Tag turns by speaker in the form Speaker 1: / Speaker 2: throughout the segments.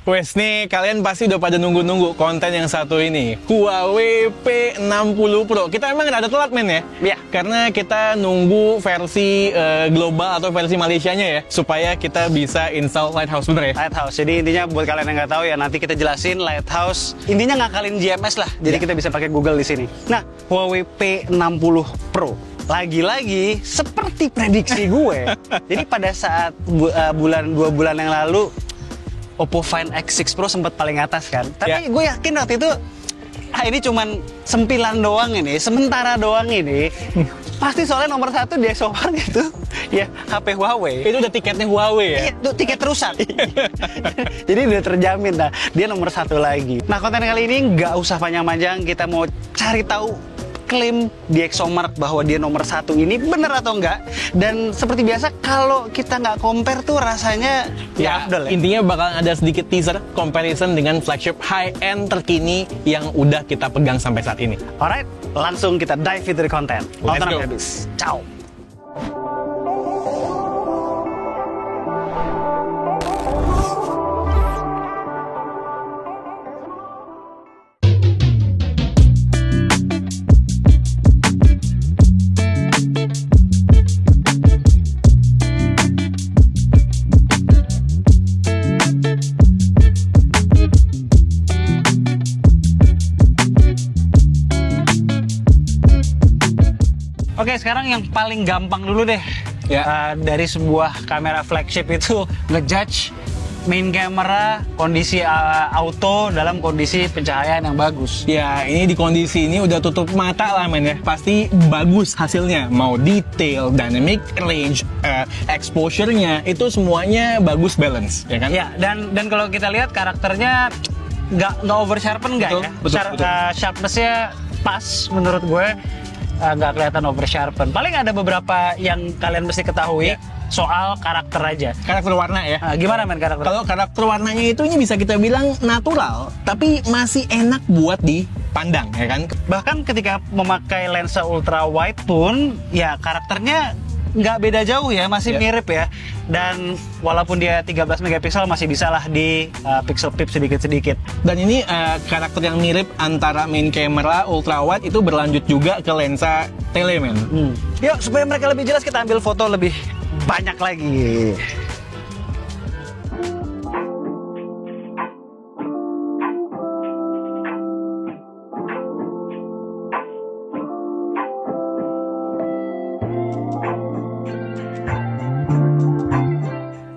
Speaker 1: Wes nih, kalian pasti udah pada nunggu-nunggu konten yang satu ini, Huawei P60 Pro. Kita emang ada telat, men ya?
Speaker 2: Iya.
Speaker 1: Karena kita nunggu versi global atau versi Malaysianya ya, supaya kita bisa install Lighthouse, bener ya?
Speaker 2: Lighthouse. Jadi intinya buat kalian yang nggak tahu ya, nanti kita jelasin Lighthouse. Intinya ngakalin GMS lah. Jadi kita bisa pakai Google di sini. Nah, Huawei P60 Pro. Lagi-lagi seperti prediksi gue. Jadi pada saat 2 bulan yang lalu Oppo Find X6 Pro sempat paling atas kan. Tapi gue yakin waktu itu ini cuman sempilan doang ini, sementara doang ini. Pasti soalnya nomor 1 di Exomark itu ya HP Huawei.
Speaker 1: Itu udah tiketnya Huawei ya?
Speaker 2: Iya, itu tiket rusak. Jadi udah terjamin dah, dia nomor 1 lagi. Nah, konten kali ini nggak usah panjang-panjang, kita mau cari tahu klaim di Exomark bahwa dia nomor 1 ini bener atau enggak. Dan seperti biasa kalau kita nggak compare tuh rasanya ya afdol ya.
Speaker 1: Intinya bakal ada sedikit teaser comparison dengan flagship high-end terkini yang udah kita pegang sampai saat ini.
Speaker 2: Alright, langsung kita dive into the content.
Speaker 1: Let's
Speaker 2: Tonton
Speaker 1: go.
Speaker 2: sampai habis. Ciao. Oke, sekarang yang paling gampang dulu deh. Dari sebuah kamera flagship itu ngejudge main camera kondisi auto dalam kondisi pencahayaan yang bagus.
Speaker 1: Ya, ini di kondisi ini udah tutup mata lah, men ya. Pasti bagus hasilnya. Mau detail, dynamic range, exposure-nya, itu semuanya bagus balance, ya kan?
Speaker 2: Ya, dan kalau kita lihat karakternya nggak over sharpen nggak ya?
Speaker 1: Betul.
Speaker 2: Sharpness-nya pas menurut gue. Nggak kelihatan over sharpen. Paling ada beberapa yang kalian mesti ketahui soal karakter aja.
Speaker 1: Karakter warna ya.
Speaker 2: Gimana men karakter?
Speaker 1: Kalau karakter warnanya itu ini bisa kita bilang natural, tapi masih enak buat dipandang, ya kan?
Speaker 2: Bahkan ketika memakai lensa ultra wide pun, ya karakternya nggak beda jauh ya, masih mirip ya. Dan walaupun dia 13 megapiksel masih bisa lah di pixel peep sedikit-sedikit.
Speaker 1: Dan ini karakter yang mirip antara main camera ultra wide itu berlanjut juga ke lensa tele, men.
Speaker 2: Yuk, supaya mereka lebih jelas kita ambil foto lebih banyak lagi.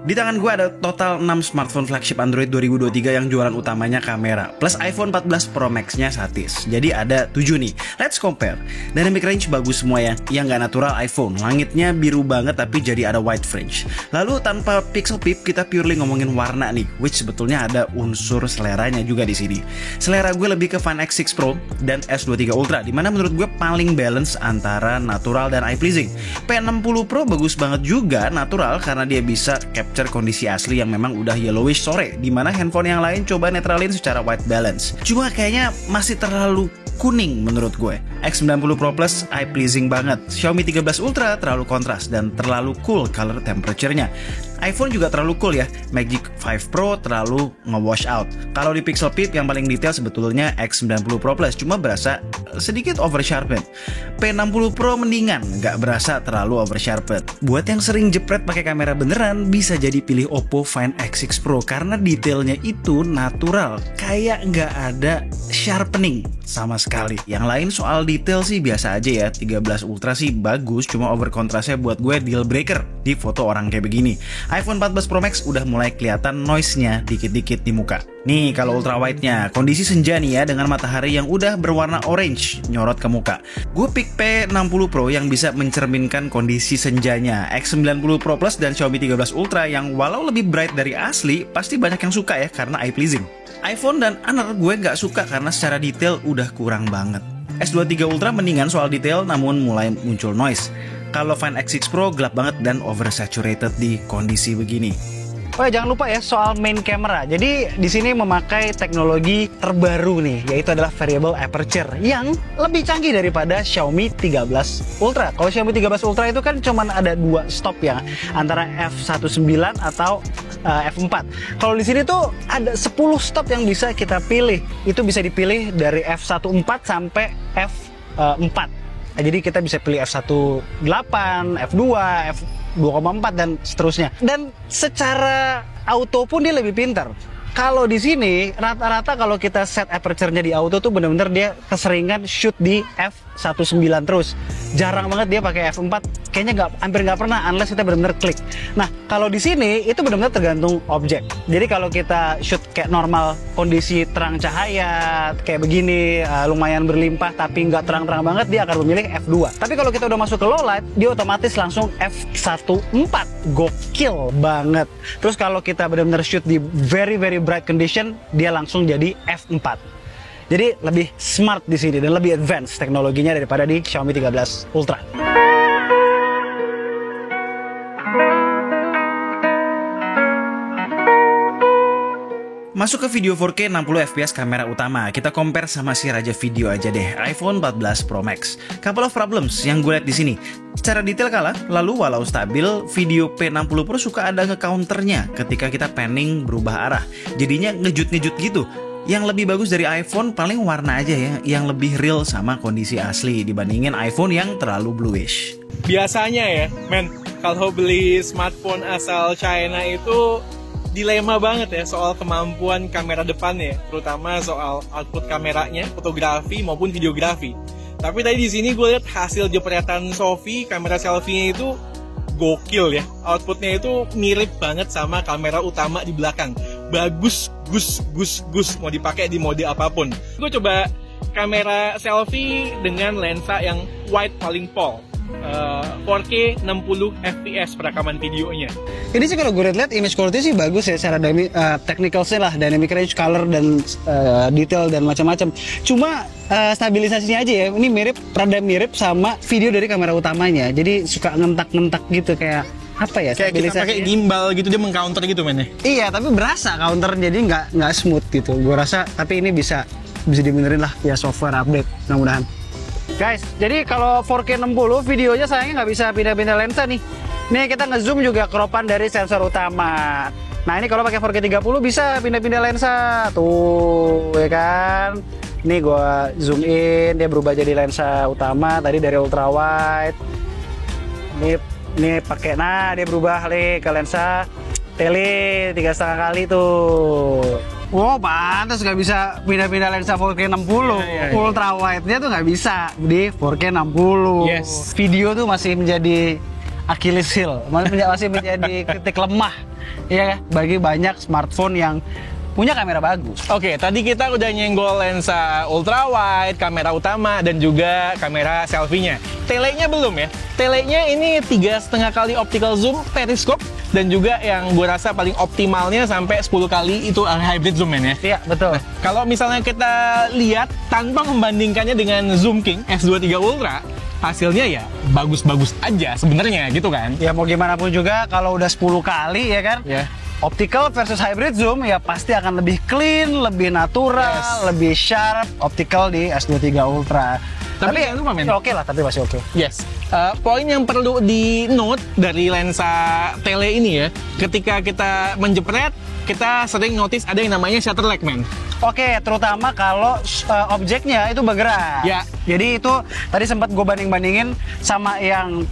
Speaker 2: Di tangan gue ada total 6 smartphone flagship Android 2023 yang jualan utamanya kamera, plus iPhone 14 Pro Max-nya satis. Jadi ada 7 nih. Let's compare. Dynamic range bagus semua ya. Yang nggak natural iPhone. Langitnya biru banget tapi jadi ada white fringe. Lalu tanpa pixel peep kita purely ngomongin warna nih, which sebetulnya ada unsur seleranya juga di sini. Selera gue lebih ke Find X6 Pro dan S23 Ultra, dimana menurut gue paling balance antara natural dan eye pleasing. P60 Pro bagus banget juga natural karena dia bisa capture kondisi asli yang memang udah yellowish sore, dimana handphone yang lain coba netralin secara white balance. Cuma kayaknya masih terlalu kuning menurut gue. X90 Pro Plus eye pleasing banget. Xiaomi 13 Ultra terlalu kontras dan terlalu cool color temperature-nya. iPhone juga terlalu cool ya. Magic 5 Pro terlalu nge-wash out. Kalau di pixel peep yang paling detail sebetulnya X90 Pro Plus, cuma berasa sedikit over sharpen. P60 Pro mendingan, nggak berasa terlalu over sharpen. Buat yang sering jepret pakai kamera beneran, bisa jadi pilih Oppo Find X6 Pro karena detailnya itu natural, kayak nggak ada sharpening sama sekali. Yang lain soal detail sih biasa aja ya. 13 Ultra sih bagus, cuma over kontrasnya buat gue deal breaker di foto orang kayak begini. iPhone 14 Pro Max udah mulai kelihatan noise-nya dikit-dikit di muka. Nih kalau ultra wide-nya, kondisi senja nih ya dengan matahari yang udah berwarna orange nyorot ke muka. Gue pick P60 Pro yang bisa mencerminkan kondisi senjanya. X90 Pro Plus dan Xiaomi 13 Ultra yang walau lebih bright dari asli, pasti banyak yang suka ya karena eye pleasing. iPhone dan Honor gue nggak suka karena secara detail udah kurang banget. S23 Ultra mendingan soal detail namun mulai muncul noise. Kalau Find X6 Pro gelap banget dan oversaturated di kondisi begini. Oh ya, jangan lupa ya soal main camera. Jadi di sini memakai teknologi terbaru nih, yaitu adalah variable aperture yang lebih canggih daripada Xiaomi 13 Ultra. Kalau Xiaomi 13 Ultra itu kan cuman ada 2 stop ya, antara f1.9 atau
Speaker 3: F4. Kalau di sini tuh ada 10 stop yang bisa kita pilih. Itu bisa dipilih dari F14 sampai F4. Jadi kita bisa pilih F18, F2, F2,4 dan seterusnya. Dan secara auto pun dia lebih pintar. Kalau di sini rata-rata kalau kita set aperture-nya di auto tuh bener-bener dia keseringan shoot di F19 terus. Jarang banget dia pakai F4. Kayaknya hampir nggak pernah unless kita bener-bener klik. Nah, kalau di sini itu bener-bener tergantung objek. Jadi kalau kita shoot kayak normal kondisi terang cahaya kayak begini lumayan berlimpah tapi nggak terang-terang banget, dia akan memilih F2. Tapi kalau kita udah masuk ke low light, dia otomatis langsung F14. Gokil banget. Terus kalau kita benar-benar shoot di very bright condition, dia langsung jadi F4. Jadi lebih smart di sini dan lebih advance teknologinya daripada di Xiaomi 13 Ultra.
Speaker 2: Masuk ke video 4K 60 fps kamera utama. Kita compare sama si raja video aja deh, iPhone 14 Pro Max. Couple of problems yang gue lihat di sini. Secara detail kalah, lalu walau stabil, video P60 Pro suka ada nge-counternya ketika kita panning berubah arah. Jadinya ngejut-ngejut gitu. Yang lebih bagus dari iPhone paling warna aja ya, yang lebih real sama kondisi asli dibandingin iPhone yang terlalu bluish.
Speaker 1: Biasanya ya, men, kalau beli smartphone asal China itu dilema banget ya soal kemampuan kamera depannya, terutama soal output kameranya, fotografi maupun videografi. Tapi tadi di sini gue lihat hasil jepretan Sophie, kamera selfie-nya itu gokil ya. Outputnya itu mirip banget sama kamera utama di belakang. Bagus, gus, mau dipakai di mode apapun. Gue coba kamera selfie dengan lensa yang wide paling pol. 4K 60 fps perekaman videonya.
Speaker 3: Ini sih kalau gue lihat image quality sih bagus ya, secara technical sih lah, dynamic range, color dan detail dan macam-macam. Cuma stabilisasinya aja ya, ini rada mirip sama video dari kamera utamanya. Jadi suka ngentak-ngentak gitu kayak apa ya?
Speaker 1: Kayak kita pakai gimbal gitu, dia mengcounter gitu men ya.
Speaker 3: Iya, tapi berasa counter jadi nggak smooth gitu. Gue rasa, tapi ini bisa dibenerin lah via software update, mudah-mudahan. Guys, jadi kalau 4K 60 videonya sayangnya nggak bisa pindah-pindah lensa nih. Nih kita ngezoom juga keropan dari sensor utama. Nah ini kalau pakai 4K 30 bisa pindah-pindah lensa. Tuh, ya kan. Nih gua zoom in, dia berubah jadi lensa utama tadi dari ultra wide. Nih pakai, nah dia berubah nih ke lensa tele 3,5 kali tuh. Oh pantas nggak bisa pindah-pindah lensa 4K 60. Ultra wide-nya tuh nggak bisa di 4K 60.
Speaker 1: Yes.
Speaker 3: Video tuh masih menjadi Achilles heel, masih menjadi titik lemah ya bagi banyak smartphone yang punya kamera bagus.
Speaker 1: Oke, tadi kita udah nyenggol lensa ultra wide, kamera utama, dan juga kamera selfie-nya. Telenya belum ya? Telenya ini 3,5 kali optical zoom periskop, dan juga yang gue rasa paling optimalnya sampai 10 kali itu hybrid zoom ya.
Speaker 3: Iya, betul.
Speaker 1: Nah, kalau misalnya kita lihat tanpa membandingkannya dengan Zoom King S23 Ultra, hasilnya ya bagus-bagus aja sebenarnya gitu kan.
Speaker 3: Ya mau gimana pun juga kalau udah 10 kali ya kan.
Speaker 1: Ya.
Speaker 3: Optical versus hybrid zoom ya pasti akan lebih clean, lebih natural, lebih sharp optical di S23 Ultra. Tapi
Speaker 1: jangan lupa men.
Speaker 3: Oke lah, tapi masih oke.
Speaker 1: Yes. Poin yang perlu di note dari lensa tele ini ya, ketika kita menjepret, kita sering notice ada yang namanya shutter lag men.
Speaker 3: Oke, terutama kalau objeknya itu bergerak.
Speaker 1: Ya.
Speaker 3: Jadi itu tadi sempat gue banding-bandingin sama yang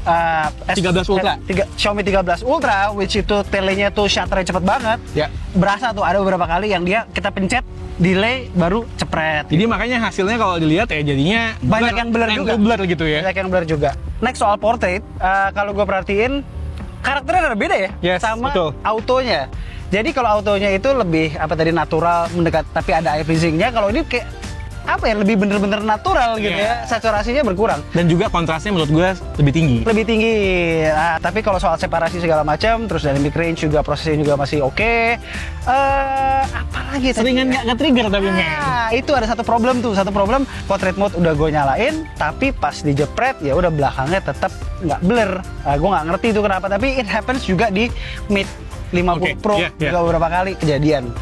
Speaker 1: 13 Ultra.
Speaker 3: Xiaomi 13 Ultra, which itu telenya tuh shutternya cepet banget.
Speaker 1: Ya.
Speaker 3: Berasa tuh ada beberapa kali yang dia kita pencet, delay, baru cepret.
Speaker 1: Jadi makanya hasilnya kalau dilihat ya jadinya
Speaker 3: banyak yang blur juga.
Speaker 1: Blur gitu ya.
Speaker 3: Banyak yang blur juga. Next soal portrait, kalau gue perhatiin karakternya beda ya,
Speaker 1: yes,
Speaker 3: sama
Speaker 1: betul.
Speaker 3: autonya. Jadi kalau autonya itu lebih apa tadi natural, mendekat, tapi ada eye freezing-nya. Kalau ini kayak apa ya, lebih bener-bener natural gitu ya, saturasinya berkurang.
Speaker 1: Dan juga kontrasnya menurut gue lebih tinggi.
Speaker 3: Lebih tinggi. Nah, tapi kalau soal separasi segala macam, terus dynamic range juga prosesnya juga masih oke. Apalagi
Speaker 1: seringan nggak trigger tapi
Speaker 3: itu ada satu problem tuh. Satu problem, portrait mode udah gue nyalain, tapi pas dijepret ya udah belakangnya tetap nggak blur. Gue nggak ngerti itu kenapa, tapi it happens juga di Mate 50 Pro juga beberapa kali kejadian.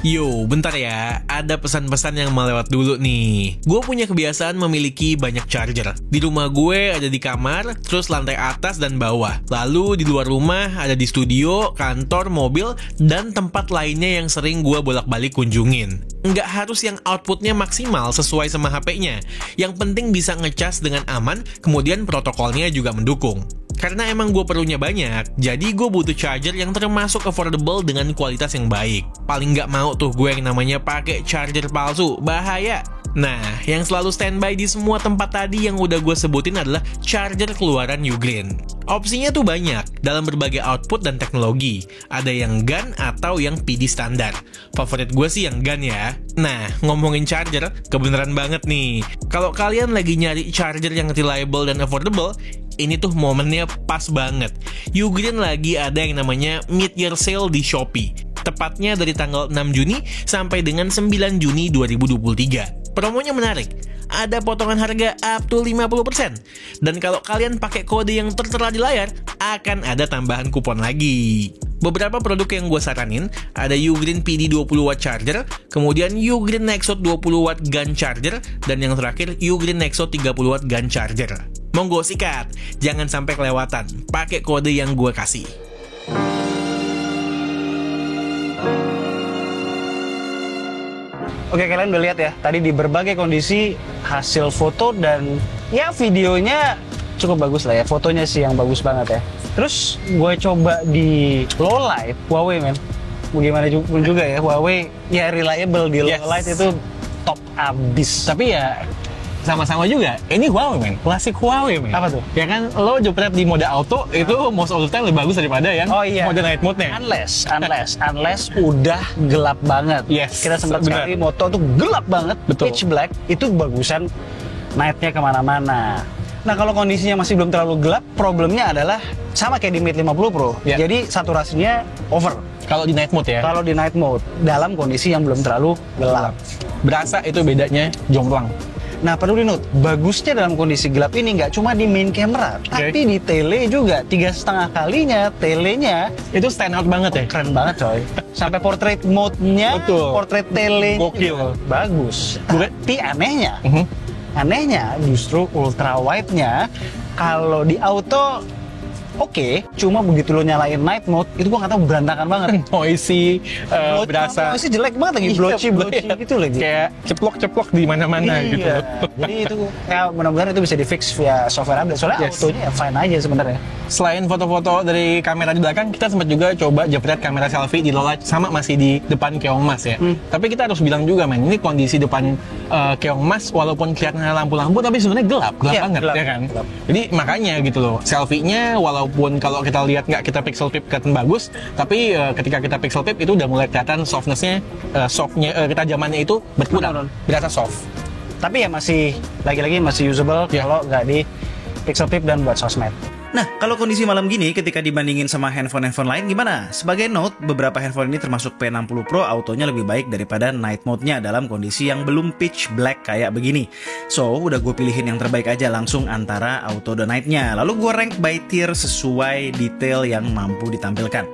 Speaker 1: Yo, bentar ya, ada pesan-pesan yang melewat dulu nih. Gue punya kebiasaan memiliki banyak charger. Di rumah gue ada di kamar, terus lantai atas dan bawah. Lalu di luar rumah ada di studio, kantor, mobil, dan tempat lainnya yang sering gue bolak-balik kunjungin. Nggak harus yang outputnya maksimal sesuai sama HP-nya. Yang penting bisa ngecas dengan aman, kemudian protokolnya juga mendukung. Karena emang gue perlunya banyak, jadi gue butuh charger yang termasuk affordable dengan kualitas yang baik. Paling nggak mau tuh gue yang namanya pakai charger palsu, bahaya. Nah, yang selalu standby di semua tempat tadi yang udah gue sebutin adalah charger keluaran Ugreen. Opsinya tuh banyak, dalam berbagai output dan teknologi. Ada yang GAN atau yang PD standar. Favorit gue sih yang GAN ya. Nah, ngomongin charger, kebenaran banget nih. Kalau kalian lagi nyari charger yang reliable dan affordable, ini tuh momennya pas banget. Ugreen lagi ada yang namanya mid-year sale di Shopee. Tepatnya dari tanggal 6 Juni sampai dengan 9 Juni 2023. Promonya menarik. Ada potongan harga up to 50%. Dan kalau kalian pakai kode yang tertera di layar, akan ada tambahan kupon lagi. Beberapa produk yang gue saranin, ada Ugreen PD 20W charger, kemudian Ugreen Nexo 20W GAN charger, dan yang terakhir Ugreen Nexo 30W GAN charger. Monggo sikat, jangan sampai kelewatan. Pakai kode yang gue kasih.
Speaker 3: Oke, kalian udah lihat ya, tadi di berbagai kondisi hasil foto dan ya videonya cukup bagus lah ya. Fotonya sih yang bagus banget ya. Terus gue coba di low light, Huawei men. Bagaimana juga ya, Huawei ya reliable di low light itu top abis.
Speaker 1: Tapi ya sama-sama juga, ini Huawei men, klasik Huawei men.
Speaker 3: Apa tuh?
Speaker 1: Ya kan, lo jepret di mode auto, itu most of the time lebih bagus daripada yang mode night mode-nya.
Speaker 3: Unless udah gelap banget.
Speaker 1: Yes,
Speaker 3: kita sempat cari moto tuh gelap banget,
Speaker 1: betul.
Speaker 3: pitch black, itu bagusan night-nya kemana-mana. Nah, kalau kondisinya masih belum terlalu gelap, problemnya adalah sama kayak di Mate 50 Pro. Jadi saturasinya over.
Speaker 1: Kalau di night mode ya?
Speaker 3: Kalau di night mode, dalam kondisi yang belum terlalu gelap.
Speaker 1: Berasa itu bedanya jomplang.
Speaker 3: Nah, perlu di note, bagusnya dalam kondisi gelap ini nggak cuma di main camera, tapi di tele juga. 3,5 kalinya telenya
Speaker 1: itu stand out banget ya?
Speaker 3: Keren banget coy. Sampai portrait mode-nya, portrait tele bagus. Tapi anehnya justru ultra wide-nya kalau di auto oke, cuma begitu lo nyalain night mode, itu gua nggak tahu berantakan banget.
Speaker 1: Noisy, berasa.
Speaker 3: Noisy jelek banget lagi, blotchy gitu lagi.
Speaker 1: Kayak ceplok-ceplok di mana-mana gitu.
Speaker 3: Jadi itu ya mudah-mudahan itu bisa di fix via software update. Soalnya autonya ya fine aja sebenarnya.
Speaker 1: Selain foto-foto dari kamera di belakang, kita sempat juga coba jepret kamera selfie di low light, sama masih di depan keong emas ya. Tapi kita harus bilang juga men, ini kondisi depan keong emas walaupun kelihatan lampu-lampu, tapi sebenarnya gelap banget ya kan. Gelap. Jadi makanya gitu loh, selfie-nya walaupun kalau kita lihat nggak kita pixel tip kelihatan bagus, tapi ketika kita pixel tip itu udah mulai kelihatan softness-nya, ketajamannya itu berkurang, berasa soft. Tapi ya masih lagi-lagi masih usable kalau nggak di pixel tip dan buat sosmed.
Speaker 2: Nah, kalau kondisi malam gini ketika dibandingin sama handphone-handphone lain gimana? Sebagai note, beberapa handphone ini termasuk P60 Pro autonya lebih baik daripada night mode-nya dalam kondisi yang belum pitch black kayak begini. So, udah gue pilihin yang terbaik aja langsung antara auto dan night-nya. Lalu gue rank by tier sesuai detail yang mampu ditampilkan.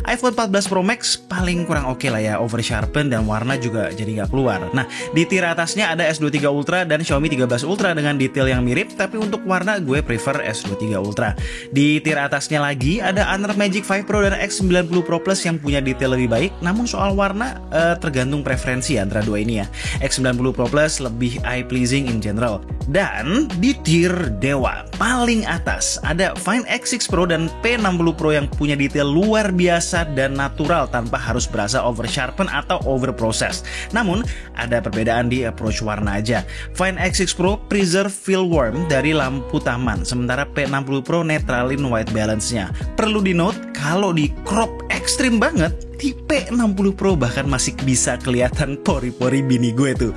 Speaker 2: iPhone 14 Pro Max paling kurang oke lah ya, over sharpen dan warna juga jadi nggak keluar. Nah, di tier atasnya ada S23 Ultra dan Xiaomi 13 Ultra dengan detail yang mirip, tapi untuk warna gue prefer S23 Ultra. Di tier atasnya lagi ada Honor Magic 5 Pro dan X90 Pro Plus yang punya detail lebih baik, namun soal warna tergantung preferensi antara dua ini ya. X90 Pro Plus lebih eye pleasing in general. Dan di tier dewa paling atas ada Find X6 Pro dan P60 Pro yang punya detail luar biasa dan natural tanpa harus berasa over sharpen atau over processed. Namun ada perbedaan di approach warna aja. Find X6 Pro preserve feel warm dari lampu taman, sementara P60 Pro netralin white balance-nya. Perlu di note, kalau di crop ekstrim banget, di P60 Pro bahkan masih bisa kelihatan pori-pori bini gue tuh.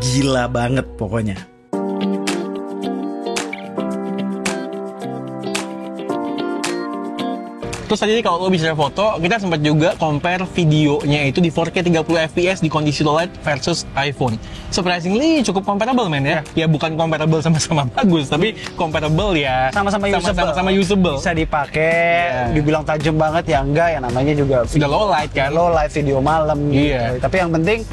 Speaker 2: Gila banget pokoknya.
Speaker 1: Terus tadi kalau lo bicara foto, kita sempat juga compare videonya itu di 4K 30 fps di kondisi low light versus iPhone. Surprisingly cukup comparable men ya. Ya bukan comparable sama-sama bagus, tapi comparable ya.
Speaker 3: Sama-sama usable.
Speaker 1: Sama usable.
Speaker 3: Bisa dipakai, dibilang tajam banget ya enggak, ya namanya juga
Speaker 1: Udah low light kan.
Speaker 3: low light video malam
Speaker 1: Iya.
Speaker 3: gitu. Tapi yang penting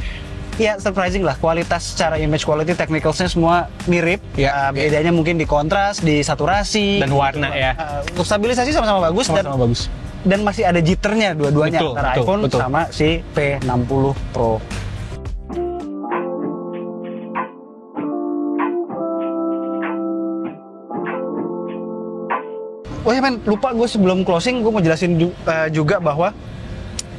Speaker 3: ya surprising lah, kualitas secara image quality, technicalsnya semua mirip.
Speaker 1: Ya,
Speaker 3: Bedanya mungkin di kontras, di saturasi
Speaker 1: Dan warna ya.
Speaker 3: Untuk stabilisasi sama-sama bagus,
Speaker 1: Sama-sama bagus.
Speaker 3: dan masih ada jitternya dua-duanya
Speaker 1: Betul,
Speaker 3: antara
Speaker 1: betul,
Speaker 3: iPhone
Speaker 1: betul.
Speaker 3: sama si P60 Pro. Oh ya men, lupa gue sebelum closing gue mau jelasin juga bahwa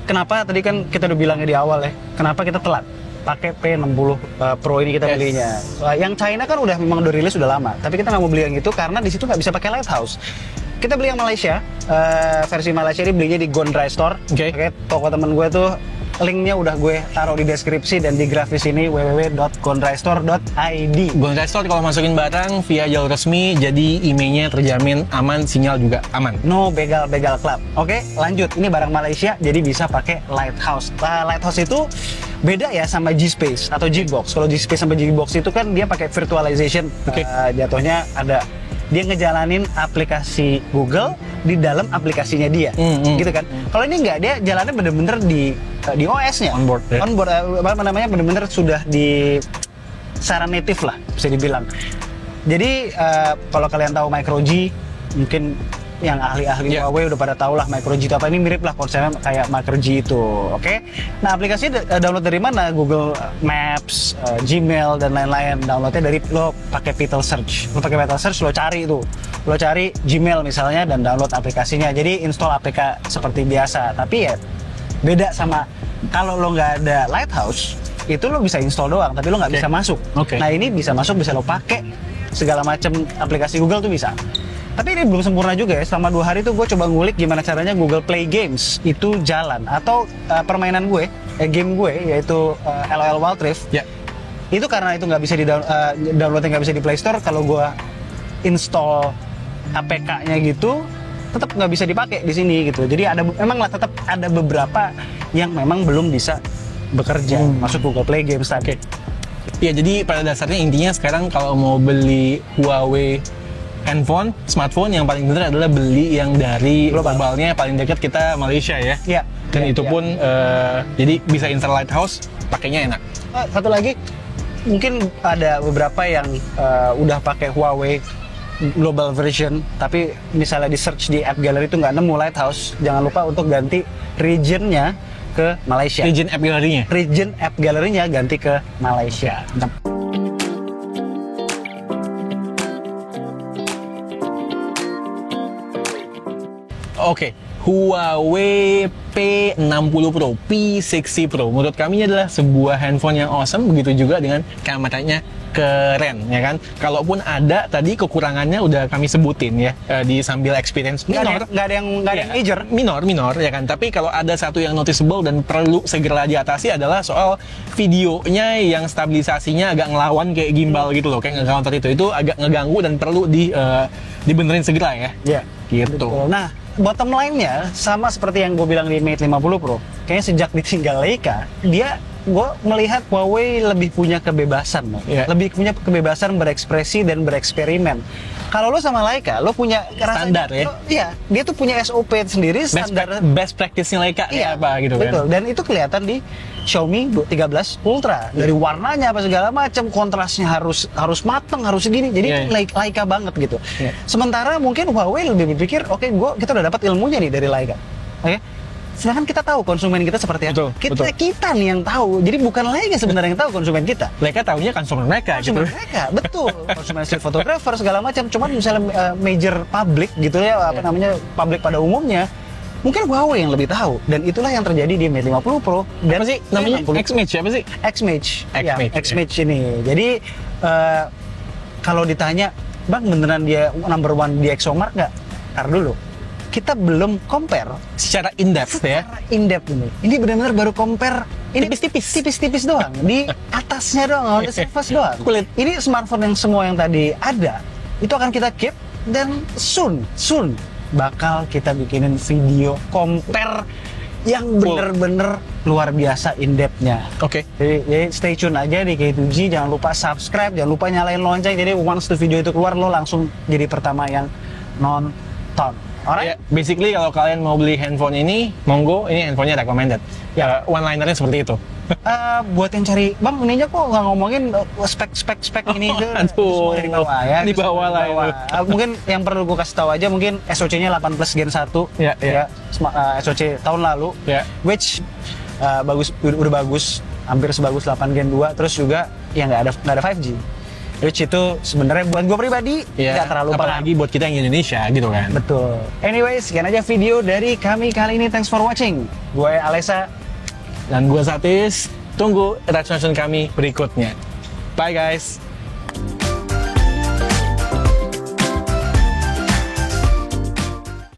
Speaker 3: kenapa tadi kan kita udah bilangnya di awal ya, kenapa kita telat pakai P60 Pro ini kita
Speaker 1: Yes.
Speaker 3: belinya. Yang China kan udah memang udah rilis udah lama, tapi kita nggak mau beli yang itu karena di situ nggak bisa pakai Lighthouse. Kita beli yang Malaysia, versi Malaysia ini belinya di Gondrai Store.
Speaker 1: Oke.
Speaker 3: Toko temen gue tuh linknya udah gue taruh di deskripsi dan di grafis ini www.gondraistore.id.
Speaker 1: Gondrai Store kalau masukin barang via jalur resmi, jadi emailnya terjamin aman, sinyal juga aman.
Speaker 3: No begal-begal club. Oke, lanjut. Ini barang Malaysia, jadi bisa pakai Lighthouse. Lighthouse itu beda ya sama G-Space atau G-Box. Kalau G-Space sama G-Box itu kan dia pakai virtualization.
Speaker 1: Oke.
Speaker 3: Jatuhnya ada dia ngejalanin aplikasi Google di dalam aplikasinya dia, gitu kan. Kalau ini enggak, dia jalannya bener-bener di OS-nya.
Speaker 1: Onboard, ya.
Speaker 3: Onboard, apa namanya, bener-bener sudah di secara native lah, bisa dibilang. Jadi kalau kalian tahu Micro G, mungkin yang ahli-ahli
Speaker 1: Yeah.
Speaker 3: Huawei udah pada tahu lah Micro G itu apa. Ini mirip lah konsepnya kayak Micro G itu, oke? Nah, aplikasinya download dari mana? Google Maps, Gmail dan lain-lain. Downloadnya dari lo pakai Vital Search. Lo pakai Vital Search, lo cari itu, lo cari Gmail misalnya dan download aplikasinya. Jadi install APK seperti biasa. Tapi ya beda sama kalau lo nggak ada Lighthouse, itu lo bisa install doang, tapi lo nggak bisa masuk.
Speaker 1: Oke.
Speaker 3: Nah ini bisa masuk, bisa lo pakai segala macam aplikasi Google tuh bisa. Tapi ini belum sempurna juga ya. Selama 2 hari tuh gue coba ngulik gimana caranya Google Play Games itu jalan. Atau permainan gue, game gue, yaitu LOL Wild Rift.
Speaker 1: Ya.
Speaker 3: Itu karena itu nggak bisa downloadnya nggak bisa di Play Store. Kalau gue install APK-nya gitu, tetap nggak bisa dipakai di sini gitu. Jadi memang lah tetap ada beberapa yang memang belum bisa bekerja masuk Google Play Games tadi.
Speaker 1: Ya, jadi pada dasarnya intinya sekarang kalau mau beli Huawei handphone, smartphone, yang paling benar adalah beli yang dari globalnya paling dekat kita, Malaysia ya.
Speaker 3: Iya.
Speaker 1: Dan
Speaker 3: Iya,
Speaker 1: itu
Speaker 3: iya.
Speaker 1: pun jadi bisa install Lighthouse, pakainya enak.
Speaker 3: Satu lagi, mungkin ada beberapa yang udah pakai Huawei global version, tapi misalnya di search di app gallery itu nggak nemu Lighthouse. Jangan lupa untuk ganti regionnya ke Malaysia.
Speaker 1: Region app gallery-nya.
Speaker 3: Region app gallery-nya ganti ke Malaysia.
Speaker 1: Oke, Huawei P60 Pro, P60 Pro. Menurut kami ini adalah sebuah handphone yang awesome, begitu juga dengan kameranya keren, ya kan? Kalaupun ada tadi kekurangannya udah kami sebutin ya di sambil experience minor.
Speaker 3: Nggak ada yang major.
Speaker 1: Minor ya kan. Tapi kalau ada satu yang noticeable dan perlu segera diatasi adalah soal videonya yang stabilisasinya agak ngelawan kayak gimbal gitu loh, kayak nge-counter itu agak ngeganggu dan perlu dibenerin segera ya.
Speaker 3: Ya.
Speaker 1: Gitu.
Speaker 3: Betul. Nah, bottom line-nya sama seperti yang gue bilang di Mate 50 Pro. Kayaknya sejak ditinggal Leica, gue melihat Huawei lebih punya kebebasan,
Speaker 1: Yeah.
Speaker 3: lebih punya kebebasan berekspresi dan bereksperimen. Kalau lo sama Leica, lo punya
Speaker 1: Standar, ya?
Speaker 3: Iya, dia tuh punya SOP sendiri, standar.
Speaker 1: Best practice-nya Leica kayak apa gitu
Speaker 3: betul.
Speaker 1: kan.
Speaker 3: Dan itu kelihatan di Xiaomi 13 Ultra. Dari warnanya apa segala macam, kontrasnya harus mateng, harus segini. Jadi
Speaker 1: Iya, iya.
Speaker 3: Leica banget gitu.
Speaker 1: Iya.
Speaker 3: Sementara mungkin Huawei lebih berpikir, oke, kita udah dapat ilmunya nih dari Leica. Oke. Sedangkan kita tahu konsumen kita seperti apa.
Speaker 1: Betul.
Speaker 3: Kita nih yang tahu. Jadi bukan Leica sebenarnya yang tahu konsumen kita.
Speaker 1: Leica taunya konsumen mereka
Speaker 3: Konsumen
Speaker 1: gitu.
Speaker 3: mereka, betul. Konsumen street photographer segala macam. Cuman misalnya major public gitu ya, apa namanya, public pada umumnya, mungkin Huawei yang lebih tahu. Dan itulah yang terjadi di Mate 50 Pro. Dan
Speaker 1: Apa sih namanya?
Speaker 3: P60.
Speaker 1: X-Match apa sih?
Speaker 3: X-Match. Ya,
Speaker 1: X-Match,
Speaker 3: X-Match ini. Jadi kalau ditanya, Bang beneran dia number one di ExoMark nggak? Ntar dulu. Kita belum compare
Speaker 1: Secara in-depth ya.
Speaker 3: in-depth ini. Ini benar-benar baru compare ini tipis-tipis doang di atasnya doang, on the surface doang.
Speaker 1: Kulit.
Speaker 3: Ini smartphone yang semua yang tadi ada itu akan kita keep dan soon bakal kita bikinin video compare yang bener-bener luar biasa in-depth-nya.
Speaker 1: Oke.
Speaker 3: Jadi stay tune aja di K2G, jangan lupa subscribe, jangan lupa nyalain lonceng, jadi once the video itu keluar lo langsung jadi pertama yang nonton. Alright?
Speaker 1: Ya, basically kalau kalian mau beli handphone ini, monggo, ini handphonenya recommended. Ya, one-linernya seperti itu.
Speaker 3: Buat yang cari, bang ini aja kok nggak ngomongin spek ini ke
Speaker 1: Aduh,
Speaker 3: semua di bawah ya.
Speaker 1: di bawah lah itu.
Speaker 3: Mungkin yang perlu gue kasih tahu aja, mungkin SoC-nya 8 Plus Gen 1
Speaker 1: Ya, ya.
Speaker 3: SoC tahun lalu,
Speaker 1: Ya.
Speaker 3: which udah bagus, hampir sebagus 8 Gen 2, terus juga ya nggak ada 5G, which itu sebenarnya buat gue pribadi nggak terlalu
Speaker 1: apalagi buat kita yang Indonesia gitu kan.
Speaker 3: betul. Anyway, sekian aja video dari kami kali ini. Thanks for watching. Gue Alessa.
Speaker 1: Dan gue Satis, tunggu reaction kami berikutnya. Bye guys.